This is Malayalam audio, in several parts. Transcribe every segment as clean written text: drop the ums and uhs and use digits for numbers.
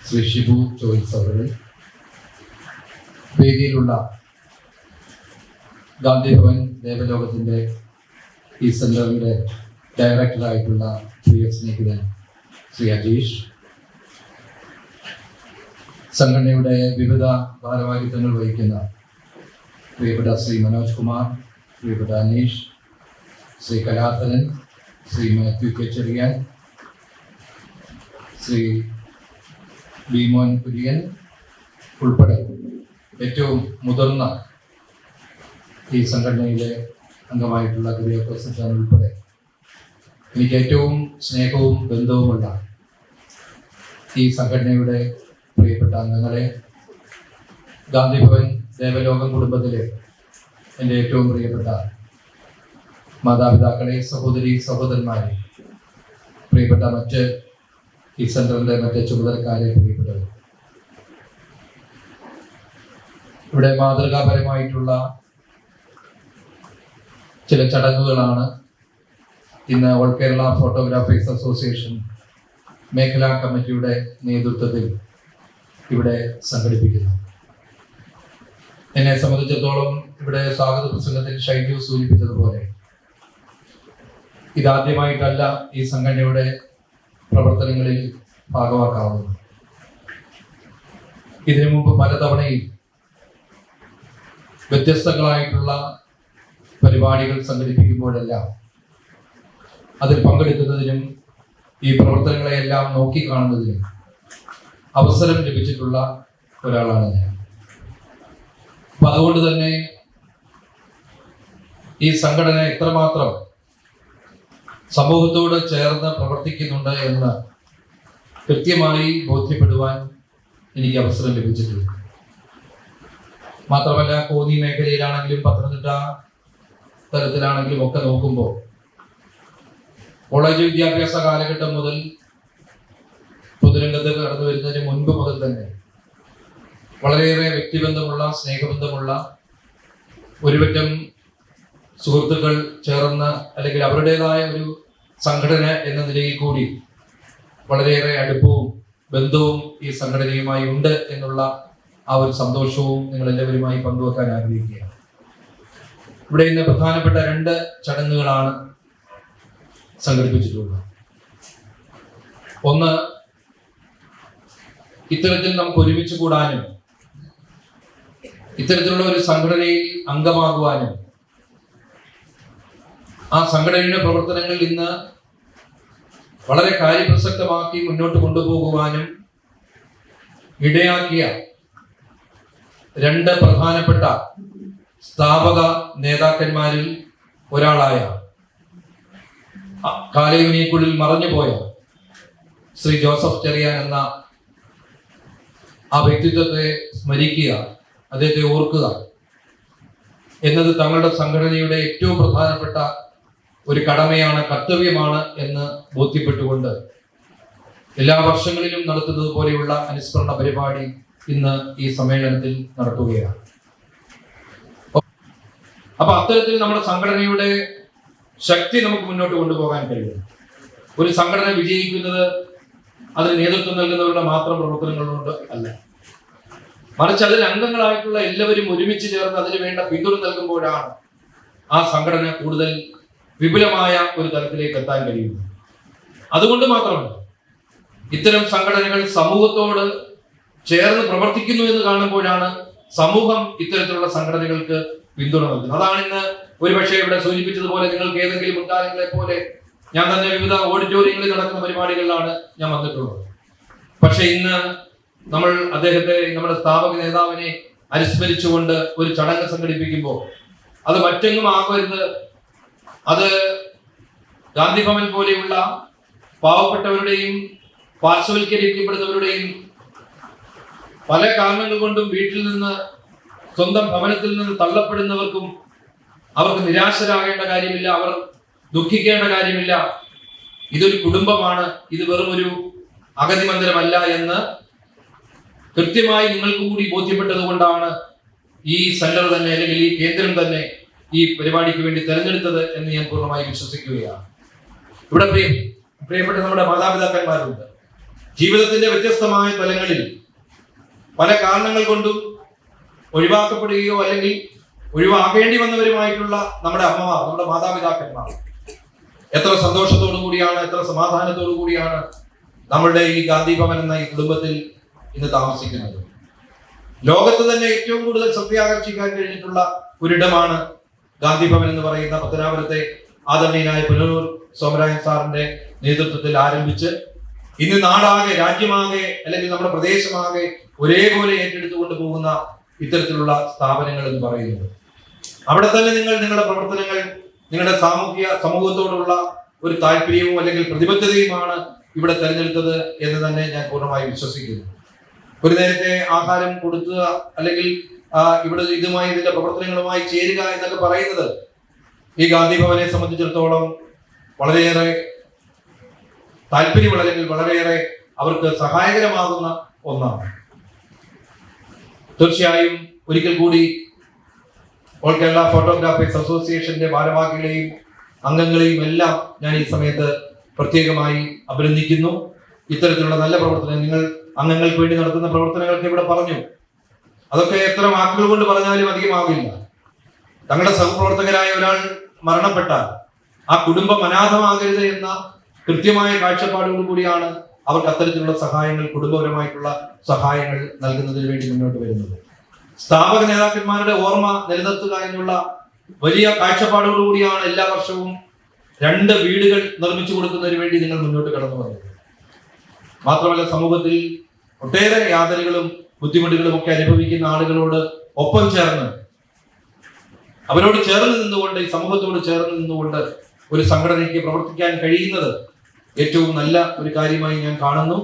ശ്രീ ഷിബു ചോയ്സ് അവർ, വേദിയിലുള്ള ഗാന്ധിഭവൻ ദേവലോകത്തിൻ്റെ ഈ സെൻ്ററിൻ്റെ ഡയറക്ടറായിട്ടുള്ള പ്രിയ സ്നേഹിതൻ ശ്രീ അജീഷ്, സംഘടനയുടെ വിവിധ ഭാരവാഹിത്വങ്ങൾ വഹിക്കുന്ന പ്രിയപ്പെട്ട ശ്രീ മനോജ് കുമാർ, പ്രിയപ്പെട്ട അനീഷ്, ശ്രീ കലാധരൻ, ശ്രീ മാത്യു കെ ചെറിയാൻ, ശ്രീ ബിമോൻ കുര്യൻ ഉൾപ്പെടെ ഏറ്റവും മുതിർന്ന ഈ സംഘടനയിലെ അംഗമായിട്ടുള്ള കുര്യാക്കോസ് അച്ഛൻ ഉൾപ്പെടെ എനിക്ക് ഏറ്റവും സ്നേഹവും ബന്ധവുമുള്ള ഈ സംഘടനയുടെ പ്രിയപ്പെട്ട അംഗങ്ങളെ, ഗാന്ധിഭവൻ ദേവലോകം കുടുംബത്തിലെ എൻ്റെ ഏറ്റവും പ്രിയപ്പെട്ട മാതാപിതാക്കളെ, സഹോദരി സഹോദരന്മാരെ, പ്രിയപ്പെട്ട മറ്റ് ഈ സെൻ്ററിൻ്റെ മറ്റ് ചുമതലക്കാരെ, പ്രിയപ്പെട്ടവർ, ഇവിടെ മാതൃകാപരമായിട്ടുള്ള ചില ചടങ്ങുകളാണ് ഇന്ന് ഓൾ കേരള ഫോട്ടോഗ്രാഫേഴ്സ് അസോസിയേഷൻ മേഖലാ കമ്മിറ്റിയുടെ നേതൃത്വത്തിൽ ഇവിടെ സംഘടിപ്പിക്കുന്നത്. എന്നെ സംബന്ധിച്ചിടത്തോളം ഇവിടെ സ്വാഗത പ്രസംഗത്തിൽ ഷൈജു സൂചിപ്പിച്ചതുപോലെ ഇതാദ്യമായിട്ടല്ല ഈ സംഘടനയുടെ പ്രവർത്തനങ്ങളിൽ ഭാഗമാക്കാവുന്നത്. ഇതിനു മുമ്പ് പലതവണയും വ്യത്യസ്തങ്ങളായിട്ടുള്ള പരിപാടികൾ സംഘടിപ്പിക്കുമ്പോഴെല്ലാം അതിൽ പങ്കെടുക്കുന്നതിനും ഈ പ്രവർത്തനങ്ങളെയെല്ലാം നോക്കിക്കാണുന്നതിനും അവസരം ലഭിച്ചിട്ടുള്ള ഒരാളാണ് ഞാൻ. അപ്പം അതുകൊണ്ട് തന്നെ ഈ സംഘടന എത്രമാത്രം സമൂഹത്തോട് ചേർന്ന് പ്രവർത്തിക്കുന്നുണ്ട് എന്ന് കൃത്യമായി ബോധ്യപ്പെടുവാൻ എനിക്ക് അവസരം ലഭിച്ചിട്ടുണ്ട്. മാത്രമല്ല, കോന്നി മേഖലയിലാണെങ്കിലും പത്തനംതിട്ട തലത്തിലാണെങ്കിലും ഒക്കെ നോക്കുമ്പോൾ കോളേജ് വിദ്യാഭ്യാസ കാലഘട്ടം മുതൽ പൊതുരംഗത്ത് കടന്നു വരുന്നതിന് മുൻപ് മുതൽ തന്നെ വളരെയേറെ വ്യക്തിബന്ധമുള്ള, സ്നേഹബന്ധമുള്ള ഒരുപറ്റം സുഹൃത്തുക്കൾ ചേർന്ന് അല്ലെങ്കിൽ അവരുടേതായ ഒരു സംഘടന എന്ന നിലയിൽ കൂടി വളരെയേറെ അടുപ്പവും ബന്ധവും ഈ സംഘടനയുമായി ഉണ്ട് എന്നുള്ള ആ ഒരു സന്തോഷവും നിങ്ങൾ എല്ലാവരുമായി പങ്കുവെക്കാൻ ആഗ്രഹിക്കുകയാണ്. ഇവിടെ ഇന്ന് പ്രധാനപ്പെട്ട 2 ചടങ്ങുകളാണ് സംഘടിപ്പിച്ചിട്ടുള്ളത്. ഒന്ന്, ഇത്തരത്തിൽ നമുക്ക് ഒരുമിച്ച് കൂടാനും ഇത്തരത്തിലുള്ള ഒരു സംഘടനയിൽ അംഗമാകുവാനും ആ സംഘടനയുടെ പ്രവർത്തനങ്ങൾ ഇന്ന് വളരെ കാര്യപ്രസക്തമാക്കി മുന്നോട്ട് കൊണ്ടുപോകുവാനും ഇടയാക്കിയ 2 പ്രധാനപ്പെട്ട സ്ഥാപക നേതാക്കന്മാരിൽ ഒരാളായ കാലയുനിക്കുള്ളിൽ മറഞ്ഞുപോയ ശ്രീ ജോസഫ് ചെറിയാൻ എന്ന ആ വ്യക്തിത്വത്തെ സ്മരിക്കുക, അദ്ദേഹത്തെ ഓർക്കുക എന്നത് തങ്ങളുടെ സംഘടനയുടെ ഏറ്റവും പ്രധാനപ്പെട്ട ഒരു കടമയാണ്, കർത്തവ്യമാണ് എന്ന് ബോധ്യപ്പെട്ടുകൊണ്ട് എല്ലാ വർഷങ്ങളിലും നടത്തുന്നത് പോലെയുള്ള അനുസ്മരണ പരിപാടി ഇന്ന് ഈ സമ്മേളനത്തിൽ നടത്തുകയാണ്. അപ്പൊ അത്തരത്തിൽ നമ്മുടെ സംഘടനയുടെ ശക്തി നമുക്ക് മുന്നോട്ട് കൊണ്ടുപോകാൻ കഴിയും. ഒരു സംഘടന വിജയിക്കുന്നത് അതിന് നേതൃത്വം നൽകുന്നവരുടെ മാത്രം പ്രവർത്തനങ്ങൾ കൊണ്ട് അല്ല, മറിച്ച് അതിൽ അംഗങ്ങളായിട്ടുള്ള എല്ലാവരും ഒരുമിച്ച് ചേർന്ന് അതിന് വേണ്ട പിന്തുണ നൽകുമ്പോഴാണ് ആ സംഘടന കൂടുതൽ വിപുലമായ ഒരു തലത്തിലേക്ക് എത്താൻ കഴിയുന്നത്. അതുകൊണ്ട് മാത്രമല്ല, ഇത്തരം സംഘടനകൾ സമൂഹത്തോട് ചേർന്ന് പ്രവർത്തിക്കുന്നു എന്ന് കാണുമ്പോഴാണ് സമൂഹം ഇത്തരത്തിലുള്ള സംഘടനകൾക്ക് പിന്തുണ നൽകുന്നത്. അതാണ് ഇന്ന് ഒരുപക്ഷെ ഇവിടെ സൂചിപ്പിച്ചതുപോലെ നിങ്ങൾക്ക് ഏതെങ്കിലും മുൻകാലങ്ങളെ പോലെ ഞാൻ തന്നെ വിവിധ ഓഡിറ്റോറിയങ്ങളിൽ നടക്കുന്ന പരിപാടികളിലാണ് ഞാൻ വന്നിട്ടുള്ളത്. പക്ഷെ ഇന്ന് നമ്മൾ അദ്ദേഹത്തെ, നമ്മുടെ സ്ഥാപക നേതാവിനെ അനുസ്മരിച്ചുകൊണ്ട് ഒരു ചടങ്ങ് സംഘടിപ്പിക്കുമ്പോൾ അത് മറ്റെങ്ങും ആകരുത്, അത് ഗാന്ധിഭവൻ പോലെയുള്ള പാവപ്പെട്ടവരുടെയും പാർശ്വവൽക്കരിക്കപ്പെടുന്നവരുടെയും പല കാരണങ്ങൾ കൊണ്ടും വീട്ടിൽ നിന്ന്, സ്വന്തം ഭവനത്തിൽ നിന്ന് തള്ളപ്പെടുന്നവർക്കും അവർക്ക് നിരാശരാകേണ്ട കാര്യമില്ല, അവർ ദുഃഖിക്കേണ്ട കാര്യമില്ല. ഇതൊരു കുടുംബമാണ്, ഇത് വെറും ഒരു അഗതി മന്ദിരമല്ല എന്ന് കൃത്യമായി നിങ്ങൾക്ക് കൂടി ബോധ്യപ്പെട്ടത് കൊണ്ടാണ് ഈ സെന്റർ തന്നെ, അല്ലെങ്കിൽ ഈ കേന്ദ്രം തന്നെ ഈ പരിപാടിക്ക് വേണ്ടി തെരഞ്ഞെടുത്തത് എന്ന് ഞാൻ പൂർണ്ണമായി വിശ്വസിക്കുകയാണ്. ഇവിടെ പ്രിയപ്പെട്ട നമ്മുടെ മാതാപിതാക്കന്മാരുണ്ട്, ജീവിതത്തിന്റെ വ്യത്യസ്തമായ തലങ്ങളിൽ പല കാരണങ്ങൾ കൊണ്ടും ഒഴിവാക്കപ്പെടുകയോ അല്ലെങ്കിൽ ഒഴിവാക്കേണ്ടി വന്നവരുമായിട്ടുള്ള നമ്മുടെ അമ്മമാർ, നമ്മുടെ മാതാപിതാക്കന്മാർ എത്ര സന്തോഷത്തോടു കൂടിയാണ്, എത്ര സമാധാനത്തോടു കൂടിയാണ് നമ്മളുടെ ഈ ഗാന്ധി ഭവൻ എന്ന ഈ കുടുംബത്തിൽ ഇന്ന് താമസിക്കുന്നത്. ലോകത്ത് തന്നെ ഏറ്റവും കൂടുതൽ ശ്രദ്ധ ആകർഷിക്കാൻ കഴിഞ്ഞിട്ടുള്ള ഒരിടമാണ് ഗാന്ധി ഭവൻ എന്ന് പറയുന്ന പത്തനാപുരത്തെ ആദരണീയനായ പുനലൂർ സോമരാജൻ സാറിന്റെ നേതൃത്വത്തിൽ ആരംഭിച്ച് ഇന്ന് നാടാകെ, രാജ്യമാകെ അല്ലെങ്കിൽ നമ്മുടെ പ്രദേശമാകെ ഒരേപോലെ ഏറ്റെടുത്തുകൊണ്ട് പോകുന്ന ഇത്തരത്തിലുള്ള സ്ഥാപനങ്ങൾ എന്ന് പറയുന്നത്. അവിടെ തന്നെ നിങ്ങളുടെ പ്രവർത്തനങ്ങൾ, നിങ്ങളുടെ സമൂഹത്തോടുള്ള ഒരു താല്പര്യവും അല്ലെങ്കിൽ പ്രതിബദ്ധതയുമാണ് ഇവിടെ തെരഞ്ഞെടുത്തത് എന്ന് തന്നെ ഞാൻ പൂർണ്ണമായി വിശ്വസിക്കുന്നു. ഒരു നേരത്തെ ആഹാരം കൊടുക്കുക അല്ലെങ്കിൽ ഇവിടെ ഇതുമായി ഇതിന്റെ പ്രവർത്തനങ്ങളുമായി ചേരുക എന്നൊക്കെ പറയുന്നത് ഈ ഗാന്ധി ഭവനെ സംബന്ധിച്ചിടത്തോളം വളരെയേറെ താല്പര്യമുള്ള അല്ലെങ്കിൽ വളരെയേറെ അവർക്ക് സഹായകരമാകുന്ന ഒന്നാണ്. തീർച്ചയായും ഒരിക്കൽ കൂടി ഓൾ കേരള ഫോട്ടോഗ്രാഫേഴ്സ് അസോസിയേഷന്റെ ഭാരവാഹികളെയും അംഗങ്ങളെയും എല്ലാം ഞാൻ ഈ സമയത്ത് പ്രത്യേകമായി അഭിനന്ദിക്കുന്നു. ഇത്തരത്തിലുള്ള നല്ല പ്രവർത്തനം നിങ്ങൾ അംഗങ്ങൾക്ക് വേണ്ടി നടത്തുന്ന പ്രവർത്തനങ്ങൾക്ക് ഇവിടെ പറഞ്ഞു. അതൊക്കെ എത്ര വാക്കുകൾ കൊണ്ട് പറഞ്ഞാലും അധികമാകില്ല. തങ്ങളുടെ സഹപ്രവർത്തകരായ ഒരാൾ മരണപ്പെട്ടാൽ ആ കുടുംബം അനാഥമാകരുത് എന്ന കൃത്യമായ കാഴ്ചപ്പാടോടു കൂടിയാണ് അവർക്ക് അത്തരത്തിലുള്ള സഹായങ്ങൾ, കുടുംബപരമായിട്ടുള്ള സഹായങ്ങൾ നൽകുന്നതിന് വേണ്ടി മുന്നോട്ട് വരുന്നത്. സ്ഥാപക നേതാക്കന്മാരുടെ ഓർമ്മ നിലനിർത്തുക എന്നുള്ള വലിയ കാഴ്ചപ്പാടോടുകൂടിയാണ് എല്ലാ വർഷവും 2 വീടുകൾ നിർമ്മിച്ചു കൊടുക്കുന്നതിന് വേണ്ടി നിങ്ങൾ മുന്നോട്ട് കടന്നു വന്നത്. മാത്രമല്ല, സമൂഹത്തിൽ ഒട്ടേറെ യാതനകളും ബുദ്ധിമുട്ടുകളും ഒക്കെ അനുഭവിക്കുന്ന ആളുകളോട് ഒപ്പം ചേർന്ന്, അവരോട് ചേർന്ന് നിന്നുകൊണ്ട്, ഈ സമൂഹത്തോട് ചേർന്ന് നിന്നുകൊണ്ട് ഒരു സംഘടനയ്ക്ക് പ്രവർത്തിക്കാൻ കഴിയുന്നത് ഏറ്റവും നല്ല ഒരു കാര്യമായി ഞാൻ കാണുന്നു.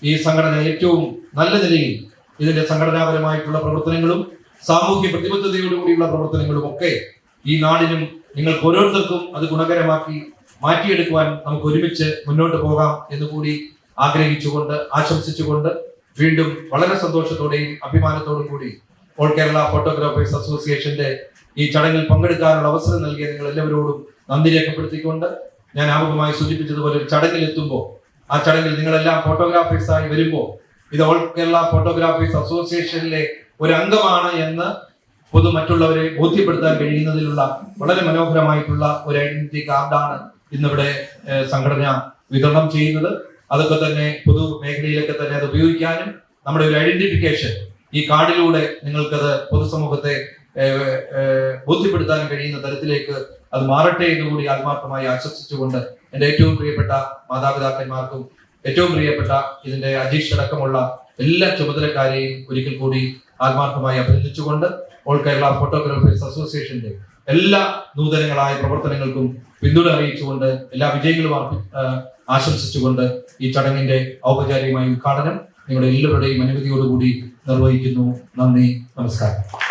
ഈ സംഘടന ഏറ്റവും നല്ല നിലയിൽ ഇതിന്റെ സംഘടനാപരമായിട്ടുള്ള പ്രവർത്തനങ്ങളും സാമൂഹ്യ പ്രതിബദ്ധതയോടുകൂടിയുള്ള പ്രവർത്തനങ്ങളും ഒക്കെ ഈ നാടിനും നിങ്ങൾക്ക് ഓരോരുത്തർക്കും അത് ഗുണകരമാക്കി മാറ്റിയെടുക്കുവാൻ നമുക്ക് ഒരുമിച്ച് മുന്നോട്ട് പോകാം എന്ന് കൂടി ആഗ്രഹിച്ചുകൊണ്ട്, ആശംസിച്ചുകൊണ്ട് വീണ്ടും വളരെ സന്തോഷത്തോടെയും അഭിമാനത്തോടും കൂടി ഓൾ കേരള ഫോട്ടോഗ്രാഫേഴ്സ് അസോസിയേഷന്റെ ഈ ചടങ്ങിൽ പങ്കെടുക്കാനുള്ള അവസരം നൽകിയ നിങ്ങൾ എല്ലാവരോടും നന്ദി രേഖപ്പെടുത്തിക്കൊണ്ട് ഞാൻ ആമുഖമായി സൂചിപ്പിച്ചതുപോലെ ഒരു ചടങ്ങിൽ എത്തുമ്പോൾ, ആ ചടങ്ങിൽ നിങ്ങളെല്ലാം ഫോട്ടോഗ്രാഫേഴ്സായി വരുമ്പോൾ ഇത് ഓൾ കേരള ഫോട്ടോഗ്രാഫേഴ്സ് അസോസിയേഷനിലെ ഒരു അംഗമാണ് എന്ന് മറ്റുള്ളവരെ ബോധ്യപ്പെടുത്താൻ കഴിയുന്നതിലുള്ള വളരെ മനോഹരമായിട്ടുള്ള ഒരു ഐഡന്റിറ്റി കാർഡാണ് ഇന്നിവിടെ സംഘടന വിതരണം ചെയ്യുന്നത്. അതൊക്കെ തന്നെ പൊതു മേഖലയിലൊക്കെ തന്നെ അത് ഉപയോഗിക്കാനും നമ്മുടെ ഒരു ഐഡന്റിഫിക്കേഷൻ ഈ കാർഡിലൂടെ നിങ്ങൾക്കത് പൊതുസമൂഹത്തെ ബോധ്യപ്പെടുത്താൻ കഴിയുന്ന തരത്തിലേക്ക് അത് മാറട്ടെ എന്നുകൂടി ആത്മാർത്ഥമായി ആശംസിച്ചുകൊണ്ട് എൻ്റെ ഏറ്റവും പ്രിയപ്പെട്ട മാതാപിതാക്കന്മാർക്കും ഏറ്റവും പ്രിയപ്പെട്ട ഇതിന്റെ അധ്യക്ഷരടക്കമുള്ള എല്ലാ ചുമതലക്കാരെയും ഒരിക്കൽ കൂടി ആത്മാർത്ഥമായി അഭിനന്ദിച്ചുകൊണ്ട് ഓൾ കേരള ഫോട്ടോഗ്രാഫേഴ്സ് അസോസിയേഷന്റെ എല്ലാ നൂതനങ്ങളായ പ്രവർത്തനങ്ങൾക്കും പിന്തുണ അറിയിച്ചുകൊണ്ട് എല്ലാ വിജയങ്ങളും ആശംസിച്ചുകൊണ്ട് ഈ ചടങ്ങിന്റെ ഔപചാരികമായ ഉദ്ഘാടനം നിങ്ങളുടെ എല്ലാവരുടെയും അനുമതിയോടുകൂടി നിർവഹിക്കുന്നു. നന്ദി, നമസ്കാരം.